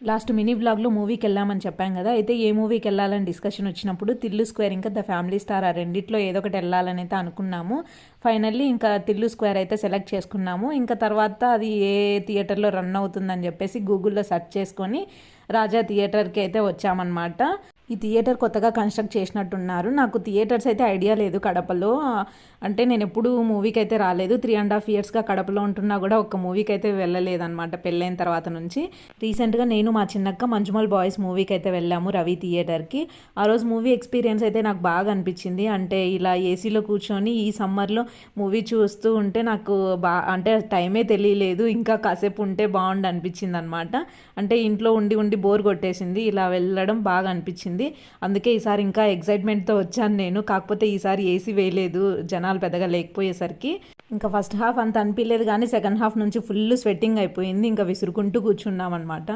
Last mini వ్లాగ్లో మూవీకి వెళ్ళామని చెప్పాం కదా. అయితే ఏ మూవీకి వెళ్ళాలని డిస్కషన్ వచ్చినప్పుడు తిల్లు స్క్వేర్ ఇంకా ద ఫ్యామిలీ స్టార్ ఆ రెండిట్లో ఏదో ఒకటి వెళ్ళాలని అయితే అనుకున్నాము. ఫైనల్లీ ఇంకా తిల్లు స్క్వేర్ అయితే సెలెక్ట్ చేసుకున్నాము. ఇంకా తర్వాత అది ఏ థియేటర్లో రన్ అవుతుందని చెప్పేసి గూగుల్లో సెర్చ్ చేసుకొని రాజా థియేటర్కి అయితే వచ్చామన్నమాట. ఈ థియేటర్ కొత్తగా కన్స్ట్రక్ట్ చేసినట్టున్నారు. నాకు థియేటర్స్ అయితే ఐడియా లేదు కడపలో. అంటే నేను ఎప్పుడు మూవీకి అయితే రాలేదు. 3.5 ఇయర్స్గా కడపలో ఉంటున్నా కూడా ఒక్క మూవీకి అయితే వెళ్ళలేదన్నమాట పెళ్ళైన తర్వాత నుంచి. రీసెంట్గా నేను మా చిన్నక్క మంజుమల్ బాయ్స్ మూవీకి అయితే వెళ్ళాము రవి థియేటర్కి. ఆ రోజు మూవీ ఎక్స్పీరియన్స్ అయితే నాకు బాగా అనిపించింది. అంటే ఇలా ఏసీలో కూర్చొని ఈ సమ్మర్లో మూవీ చూస్తూ ఉంటే నాకు అంటే టైమే తెలియలేదు. ఇంకా కాసేపు ఉంటే బాగుండు అనిపించింది అనమాట. అంటే ఇంట్లో ఉండి ఉండి బోర్ కొట్టేసింది. ఇలా వెళ్ళడం బాగా అనిపించింది. అందుకే ఈసారి ఇంకా ఎక్సైట్మెంట్తో వచ్చాను నేను. కాకపోతే ఈసారి ఏసీ వేయలేదు జనాలు పెద్దగా లేకపోయేసరికి. ఇంకా ఫస్ట్ హాఫ్ అంత అనిపించలేదు, కానీ సెకండ్ హాఫ్ నుంచి ఫుల్ స్వెట్టింగ్ అయిపోయింది. ఇంకా విసురుకుంటూ కూర్చున్నాం అనమాట.